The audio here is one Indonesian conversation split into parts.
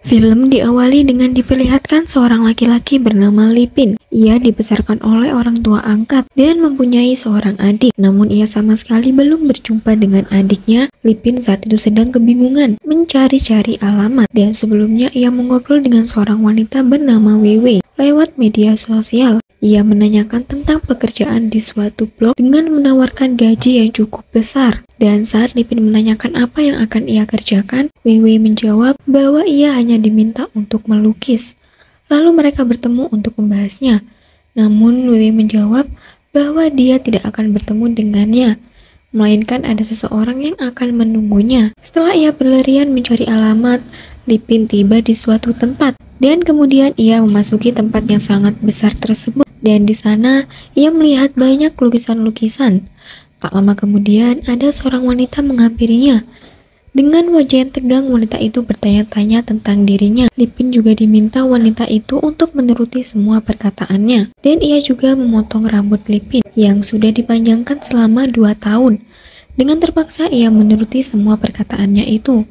Film diawali dengan diperlihatkan seorang laki-laki bernama Lipin. Ia dibesarkan oleh orang tua angkat dan mempunyai seorang adik. Namun ia sama sekali belum berjumpa dengan adiknya. Lipin saat itu sedang kebingungan mencari-cari alamat, dan sebelumnya ia mengobrol dengan seorang wanita bernama Wewe lewat media sosial. Ia menanyakan tentang pekerjaan di suatu blog dengan menawarkan gaji yang cukup besar. Dan saat Lipin menanyakan apa yang akan ia kerjakan, Wewe menjawab bahwa ia hanya diminta untuk melukis. Lalu mereka bertemu untuk membahasnya. Namun Wewe menjawab bahwa dia tidak akan bertemu dengannya, melainkan ada seseorang yang akan menunggunya. Setelah ia berlarian mencari alamat, Lipin tiba di suatu tempat. Dan kemudian ia memasuki tempat yang sangat besar tersebut. Dan di sana ia melihat banyak lukisan-lukisan. Tak lama kemudian ada seorang wanita menghampirinya. Dengan wajah yang tegang, wanita itu bertanya-tanya tentang dirinya. Lipin juga diminta wanita itu untuk menuruti semua perkataannya. Dan ia juga memotong rambut Lipin yang sudah dipanjangkan selama 2 tahun. Dengan terpaksa ia menuruti semua perkataannya itu.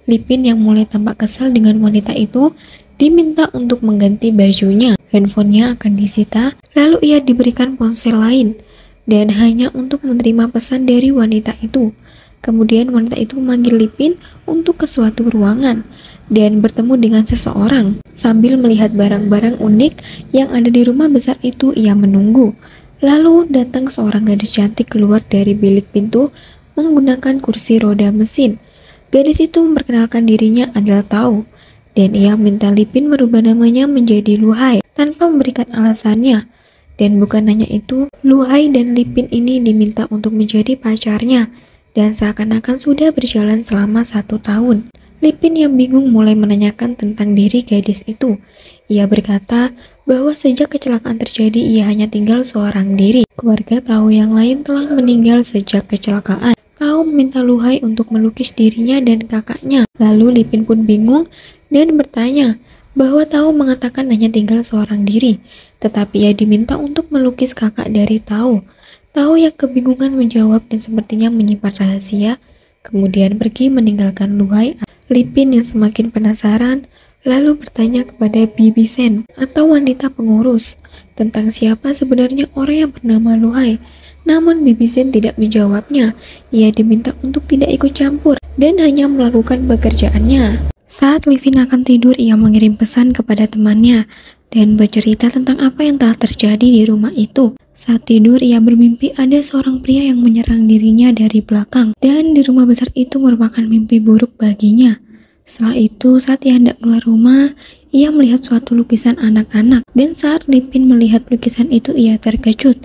Lipin yang mulai tampak kesal dengan wanita itu diminta untuk mengganti bajunya. Handphonenya akan disita, lalu ia diberikan ponsel lain dan hanya untuk menerima pesan dari wanita itu. Kemudian wanita itu memanggil Lipin untuk ke suatu ruangan dan bertemu dengan seseorang. Sambil melihat barang-barang unik yang ada di rumah besar itu, ia menunggu. Lalu datang seorang gadis cantik keluar dari bilik pintu menggunakan kursi roda mesin. Gadis itu memperkenalkan dirinya adalah Tao, dan ia minta Lipin merubah namanya menjadi Luhai tanpa memberikan alasannya. Dan bukan hanya itu, Luhai dan Lipin ini diminta untuk menjadi pacarnya, dan seakan-akan sudah berjalan selama 1 tahun. Lipin yang bingung mulai menanyakan tentang diri gadis itu. Ia berkata bahwa sejak kecelakaan terjadi ia hanya tinggal seorang diri. Keluarga Tao yang lain telah meninggal sejak kecelakaan. Tao meminta Luhai untuk melukis dirinya dan kakaknya. Lalu Lipin pun bingung dan bertanya bahwa Tao mengatakan hanya tinggal seorang diri, tetapi ia diminta untuk melukis kakak dari Tao. Tao yang kebingungan menjawab dan sepertinya menyimpan rahasia, kemudian pergi meninggalkan Luhai. Lipin yang semakin penasaran lalu bertanya kepada Bibi Sen atau wanita pengurus tentang siapa sebenarnya orang yang bernama Luhai. Namun Bibi Sen tidak menjawabnya. Ia diminta untuk tidak ikut campur dan hanya melakukan pekerjaannya. Saat Lipin akan tidur, ia mengirim pesan kepada temannya dan bercerita tentang apa yang telah terjadi di rumah itu. Saat tidur, ia bermimpi ada seorang pria yang menyerang dirinya dari belakang, dan di rumah besar itu merupakan mimpi buruk baginya. Setelah itu, saat ia hendak keluar rumah, ia melihat suatu lukisan anak-anak, dan saat Lipin melihat lukisan itu, ia terkejut,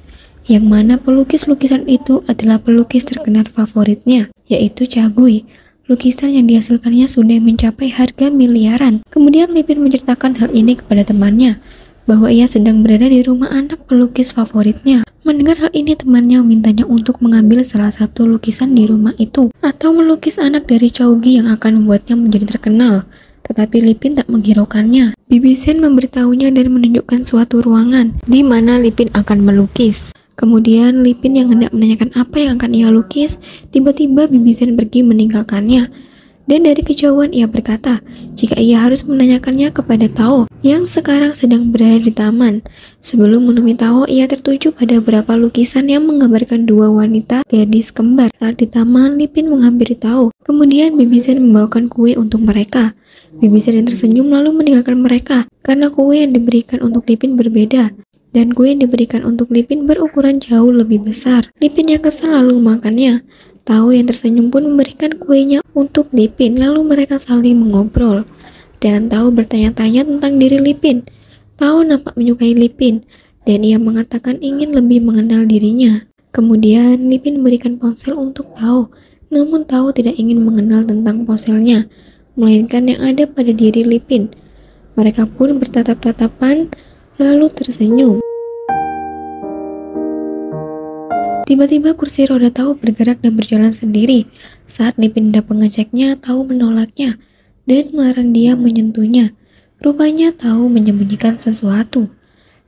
yang mana pelukis lukisan itu adalah pelukis terkenal favoritnya, yaitu Cagui. Lukisan yang dihasilkannya sudah mencapai harga miliaran. Kemudian Lipin menceritakan hal ini kepada temannya, bahwa ia sedang berada di rumah anak pelukis favoritnya. Mendengar hal ini, temannya memintanya untuk mengambil salah satu lukisan di rumah itu, atau melukis anak dari Caugi yang akan membuatnya menjadi terkenal. Tetapi Lipin tak menghiraukannya. Bibi Sen memberitahunya dan menunjukkan suatu ruangan di mana Lipin akan melukis. Kemudian Lipin yang hendak menanyakan apa yang akan ia lukis, tiba-tiba Bibi Sen pergi meninggalkannya. Dan dari kejauhan ia berkata jika ia harus menanyakannya kepada Tao yang sekarang sedang berada di taman. Sebelum menemui Tao, ia tertuju pada beberapa lukisan yang menggambarkan 2 wanita gadis kembar. Saat di taman, Lipin menghampiri Tao. Kemudian Bibi Sen membawakan kue untuk mereka. Bibi Sen yang tersenyum lalu meninggalkan mereka karena kue yang diberikan untuk Lipin berbeda. Dan kue yang diberikan untuk Lipin berukuran jauh lebih besar. Lipin yang kesal lalu makannya. Tao yang tersenyum pun memberikan kuenya untuk Lipin, lalu mereka saling mengobrol. Dan Tao bertanya-tanya tentang diri Lipin. Tao nampak menyukai Lipin, dan ia mengatakan ingin lebih mengenal dirinya. Kemudian Lipin memberikan ponsel untuk Tao, namun Tao tidak ingin mengenal tentang ponselnya, melainkan yang ada pada diri Lipin. Mereka pun bertatap-tatapan, lalu tersenyum. Tiba-tiba kursi roda Tao bergerak dan berjalan sendiri. Saat Lipin hendak mengeceknya, Tao menolaknya dan melarang dia menyentuhnya. Rupanya Tao menyembunyikan sesuatu.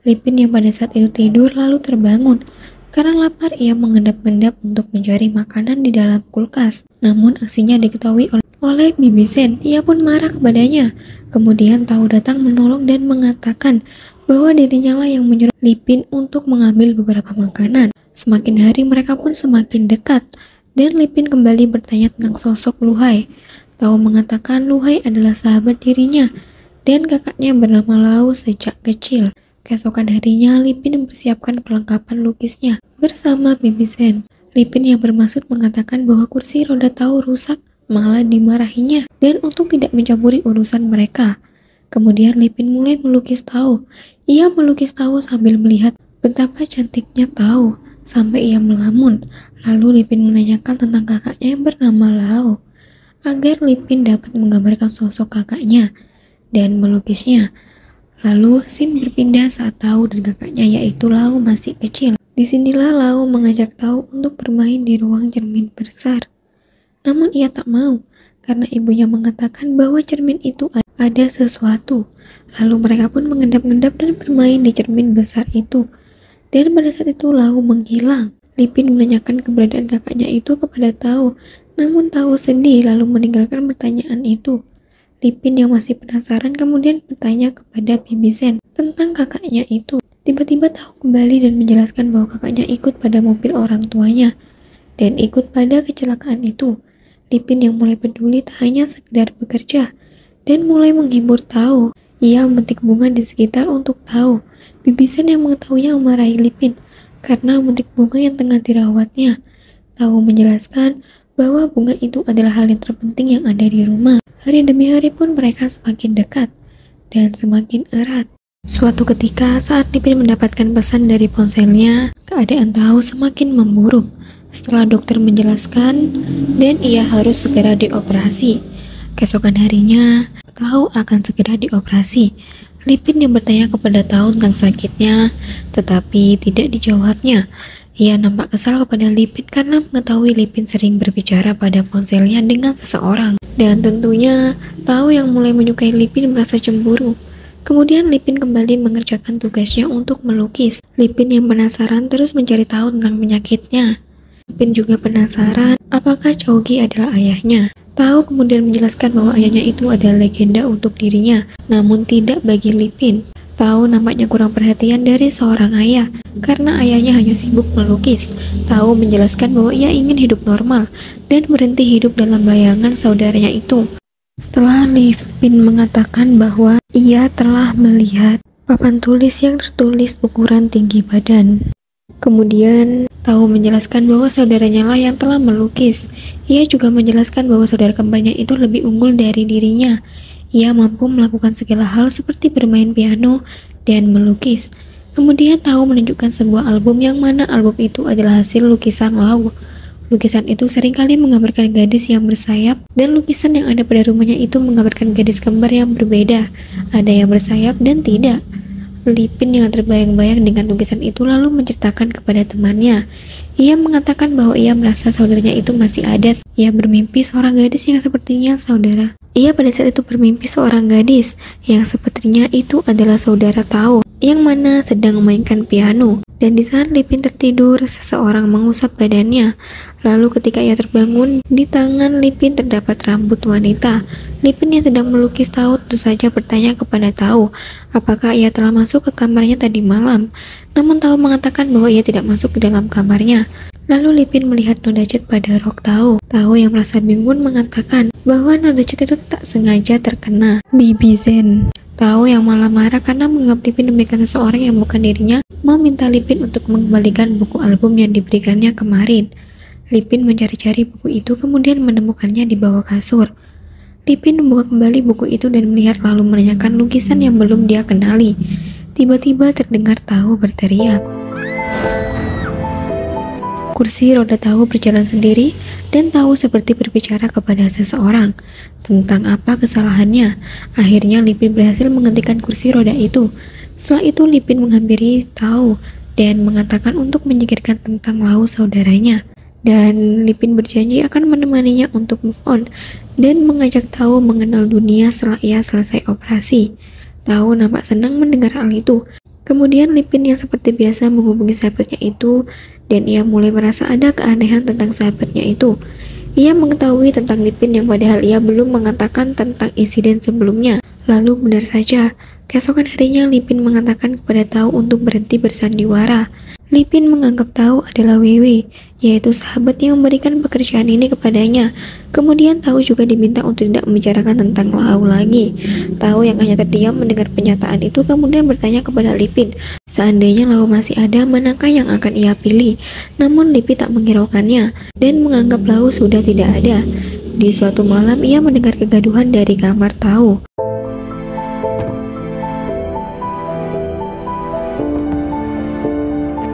Lipin yang pada saat itu tidur lalu terbangun. Karena lapar, ia mengendap-endap untuk mencari makanan di dalam kulkas. Namun aksinya diketahui oleh Bibi Zen. Ia pun marah kepadanya. Kemudian Tao datang menolong dan mengatakan bahwa dirinya lah yang menyuruh Lipin untuk mengambil beberapa makanan. Semakin hari mereka pun semakin dekat, dan Lipin kembali bertanya tentang sosok Luhai. Tao mengatakan Luhai adalah sahabat dirinya dan kakaknya bernama Lau sejak kecil. Keesokan harinya, Lipin mempersiapkan perlengkapan lukisnya bersama Bibi Zen. Lipin yang bermaksud mengatakan bahwa kursi roda Tao rusak malah dimarahinya dan untuk tidak mencampuri urusan mereka. Kemudian Lipin mulai melukis Tao. Ia melukis Tao sambil melihat betapa cantiknya Tao sampai ia melamun. Lalu Lipin menanyakan tentang kakaknya yang bernama Lau agar Lipin dapat menggambarkan sosok kakaknya dan melukisnya. Lalu scene berpindah saat Tao dan kakaknya yaitu Lau masih kecil. Disinilah Lau mengajak Tao untuk bermain di ruang cermin besar. Namun ia tak mau karena ibunya mengatakan bahwa cermin itu ada sesuatu. Lalu mereka pun mengendap-endap dan bermain di cermin besar itu. Dan pada saat itu Lau menghilang. Lipin menanyakan keberadaan kakaknya itu kepada Tao. Namun Tao sedih lalu meninggalkan pertanyaan itu. Lipin yang masih penasaran kemudian bertanya kepada Bibi Zen tentang kakaknya itu. Tiba-tiba Tao kembali dan menjelaskan bahwa kakaknya ikut pada mobil orang tuanya dan ikut pada kecelakaan itu. Lipin yang mulai peduli tak hanya sekedar bekerja dan mulai menghibur Tao. Ia memetik bunga di sekitar untuk Tao. Bibi Zen yang mengetahuinya memarahi Lipin karena memetik bunga yang tengah dirawatnya. Tao menjelaskan bahwa bunga itu adalah hal yang terpenting yang ada di rumah. Hari demi hari pun mereka semakin dekat dan semakin erat. Suatu ketika saat Lipin mendapatkan pesan dari ponselnya, keadaan Tao semakin memburuk. Setelah dokter menjelaskan dan ia harus segera dioperasi. Keesokan harinya, Tao akan segera dioperasi. Lipin yang bertanya kepada Tao tentang sakitnya, tetapi tidak dijawabnya. Ia nampak kesal kepada Lipin karena mengetahui Lipin sering berbicara pada ponselnya dengan seseorang. Dan tentunya, Tao yang mulai menyukai Lipin merasa cemburu. Kemudian Lipin kembali mengerjakan tugasnya untuk melukis. Lipin yang penasaran terus mencari tahu tentang penyakitnya. Lipin juga penasaran apakah Chowgi adalah ayahnya. Tao kemudian menjelaskan bahwa ayahnya itu adalah legenda untuk dirinya, namun tidak bagi Lipin. Tao nampaknya kurang perhatian dari seorang ayah, karena ayahnya hanya sibuk melukis. Tao menjelaskan bahwa ia ingin hidup normal, dan berhenti hidup dalam bayangan saudaranya itu. Setelah Lipin mengatakan bahwa ia telah melihat papan tulis yang tertulis ukuran tinggi badan. Kemudian Tao menjelaskan bahwa saudaranya lah yang telah melukis. Ia juga menjelaskan bahwa saudara kembarnya itu lebih unggul dari dirinya. Ia mampu melakukan segala hal seperti bermain piano dan melukis. Kemudian Tao menunjukkan sebuah album yang mana album itu adalah hasil lukisan Lau. Lukisan itu seringkali menggambarkan gadis yang bersayap dan lukisan yang ada pada rumahnya itu menggambarkan gadis kembar yang berbeda. Ada yang bersayap dan tidak. Lipin yang terbayang-bayang dengan lukisan itu lalu menceritakan kepada temannya. Ia mengatakan bahwa ia merasa saudaranya itu masih ada. Ia bermimpi seorang gadis yang sepertinya saudara. Ia pada saat itu bermimpi seorang gadis yang sepertinya itu adalah saudara Tao, yang mana sedang memainkan piano. Dan di saat Lipin tertidur, seseorang mengusap badannya. Lalu ketika ia terbangun, di tangan Lipin terdapat rambut wanita. Lipin yang sedang melukis Tao tentu saja bertanya kepada Tao, apakah ia telah masuk ke kamarnya tadi malam. Namun Tao mengatakan bahwa ia tidak masuk ke dalam kamarnya. Lalu Lipin melihat noda cat pada rok Tao. Tao yang merasa bingung mengatakan bahwa noda cat itu tak sengaja terkena Bibi Zen. Tao yang malah marah karena menganggap Lipin demikian seseorang yang bukan dirinya, meminta Lipin untuk mengembalikan buku album yang diberikannya kemarin. Lipin mencari-cari buku itu kemudian menemukannya di bawah kasur. Lipin membuka kembali buku itu dan melihat lalu menanyakan lukisan yang belum dia kenali. Tiba-tiba terdengar Tao berteriak. Kursi roda Tao berjalan sendiri dan Tao seperti berbicara kepada seseorang tentang apa kesalahannya. Akhirnya Lipin berhasil menghentikan kursi roda itu. Setelah itu Lipin menghampiri Tao dan mengatakan untuk menyingkirkan tentang Lau saudaranya. Dan Lipin berjanji akan menemaninya untuk move on dan mengajak Tao mengenal dunia setelah ia selesai operasi. Tao nampak senang mendengar hal itu. Kemudian Lipin yang seperti biasa menghubungi sahabatnya itu dan ia mulai merasa ada keanehan tentang sahabatnya itu. Ia mengetahui tentang Lipin yang padahal ia belum mengatakan tentang insiden sebelumnya. Lalu benar saja, keesokan harinya Lipin mengatakan kepada Tao untuk berhenti bersandiwara. Lipin menganggap Tao adalah Weiwei, yaitu sahabat yang memberikan pekerjaan ini kepadanya. Kemudian Tao juga diminta untuk tidak membicarakan tentang Lau lagi. Tao yang hanya terdiam mendengar pernyataan itu kemudian bertanya kepada Lipin, seandainya Lau masih ada, manakah yang akan ia pilih? Namun Lipin tak menghiraukannya dan menganggap Lau sudah tidak ada. Di suatu malam ia mendengar kegaduhan dari kamar Tao.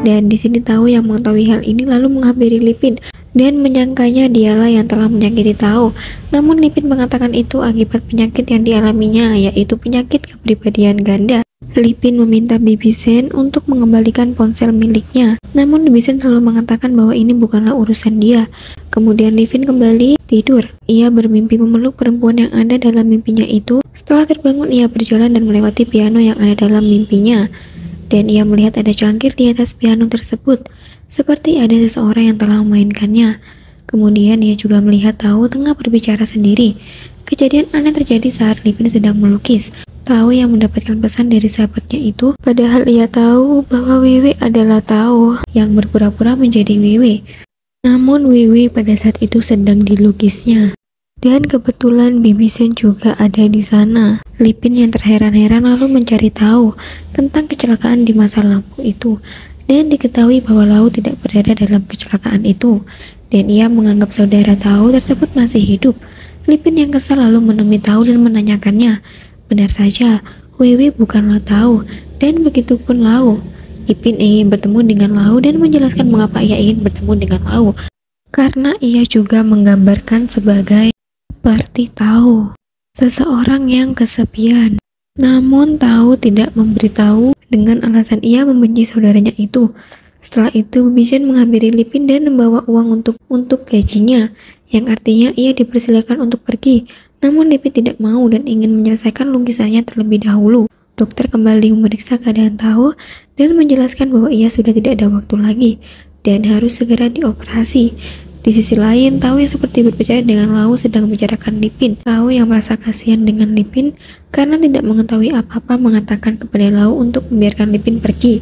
Dan di sini Tao yang mengetahui hal ini lalu menghampiri Lipin dan menyangkanya dialah yang telah menyakiti Tao. Namun Lipin mengatakan itu akibat penyakit yang dialaminya, yaitu penyakit kepribadian ganda. Lipin meminta Bibi Sen untuk mengembalikan ponsel miliknya. Namun Bibi Sen selalu mengatakan bahwa ini bukanlah urusan dia. Kemudian Lipin kembali tidur. Ia bermimpi memeluk perempuan yang ada dalam mimpinya itu. Setelah terbangun ia berjalan dan melewati piano yang ada dalam mimpinya. Dan ia melihat ada cangkir di atas piano tersebut, seperti ada seseorang yang telah memainkannya. Kemudian ia juga melihat Tao tengah berbicara sendiri. Kejadian aneh terjadi saat Lipin sedang melukis. Tao yang mendapatkan pesan dari sahabatnya itu, padahal ia tahu bahwa Weiwei adalah Tao yang berpura-pura menjadi Weiwei. Namun Weiwei pada saat itu sedang dilukisnya. Dan kebetulan Bibi Sen juga ada di sana. Lipin yang terheran-heran lalu mencari tahu tentang kecelakaan di masa lampau itu. Dan diketahui bahwa Lau tidak berada dalam kecelakaan itu. Dan ia menganggap saudara Tao tersebut masih hidup. Lipin yang kesal lalu menemui Tao dan menanyakannya. Benar saja, Weiwei bukanlah Tao. Dan begitu pun Lau. Lipin ingin bertemu dengan Lau dan menjelaskan mengapa ia ingin bertemu dengan Lau. Karena ia juga menggambarkan sebagai seperti Tao, seseorang yang kesepian. Namun Tao tidak memberitahu dengan alasan ia membenci saudaranya itu. Setelah itu Bibi Sen menghampiri Lipin dan membawa uang untuk gajinya, yang artinya ia dipersilakan untuk pergi. Namun Lipin tidak mau dan ingin menyelesaikan lukisannya terlebih dahulu. Dokter kembali memeriksa keadaan Tao dan menjelaskan bahwa ia sudah tidak ada waktu lagi dan harus segera dioperasi. Di sisi lain, Tao yang seperti berbicara dengan Lau sedang membicarakan Lipin. Tao yang merasa kasihan dengan Lipin karena tidak mengetahui apa-apa mengatakan kepada Lau untuk membiarkan Lipin pergi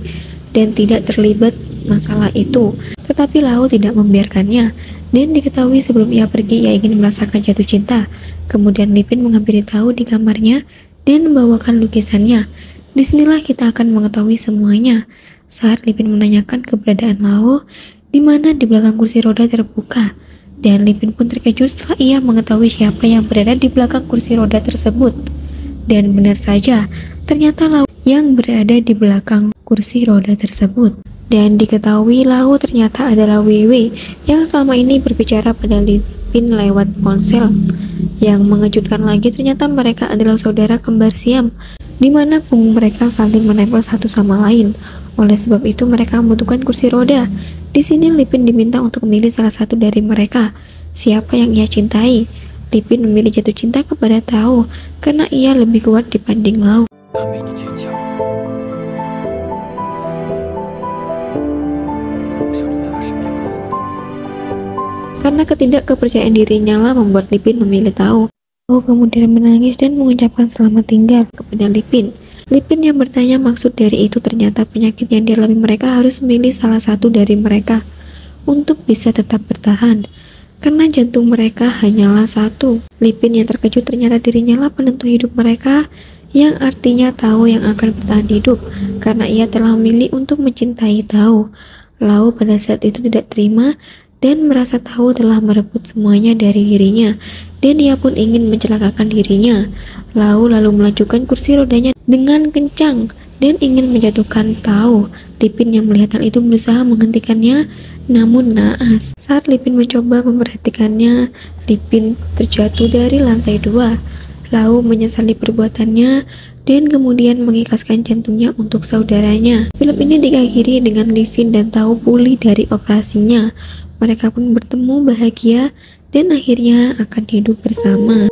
dan tidak terlibat masalah itu. Tetapi Lau tidak membiarkannya dan diketahui sebelum ia pergi ia ingin merasakan jatuh cinta. Kemudian Lipin menghampiri Tao di kamarnya dan membawakan lukisannya. Disinilah kita akan mengetahui semuanya. Saat Lipin menanyakan keberadaan Lau, di mana di belakang kursi roda terbuka, dan Lipin pun terkejut setelah ia mengetahui siapa yang berada di belakang kursi roda tersebut. Dan benar saja, ternyata Lau yang berada di belakang kursi roda tersebut. Dan diketahui Lau ternyata adalah Weiwei yang selama ini berbicara pada Lipin lewat ponsel. Yang mengejutkan lagi ternyata mereka adalah saudara kembar siam, di mana punggung mereka saling menempel satu sama lain. Oleh sebab itu mereka membutuhkan kursi roda. Di sini Lipin diminta untuk memilih salah satu dari mereka, siapa yang ia cintai. Lipin memilih jatuh cinta kepada Tao karena ia lebih kuat dibanding Lau. Karena ketidakkepercayaan dirinya lah membuat Lipin memilih Tao. Tao kemudian menangis dan mengucapkan selamat tinggal kepada Lipin. Lipin yang bertanya maksud dari itu ternyata penyakit yang dialami mereka harus memilih salah satu dari mereka untuk bisa tetap bertahan. Karena jantung mereka hanyalah satu. Lipin yang terkejut ternyata dirinya lah penentu hidup mereka, yang artinya Tao yang akan bertahan hidup karena ia telah memilih untuk mencintai Tao. Lau pada saat itu tidak terima dan merasa Tao telah merebut semuanya dari dirinya dan dia pun ingin mencelakakan dirinya. Lau lalu melajukan kursi rodanya dengan kencang dan ingin menjatuhkan Tao. Lipin yang melihat hal itu berusaha menghentikannya, namun naas. Saat Lipin mencoba memperhatikannya, Lipin terjatuh dari lantai 2. Lau menyesali perbuatannya dan kemudian mengikhlaskan jantungnya untuk saudaranya. Film ini diakhiri dengan Lipin dan Tao pulih dari operasinya. Mereka pun bertemu bahagia dan akhirnya akan hidup bersama.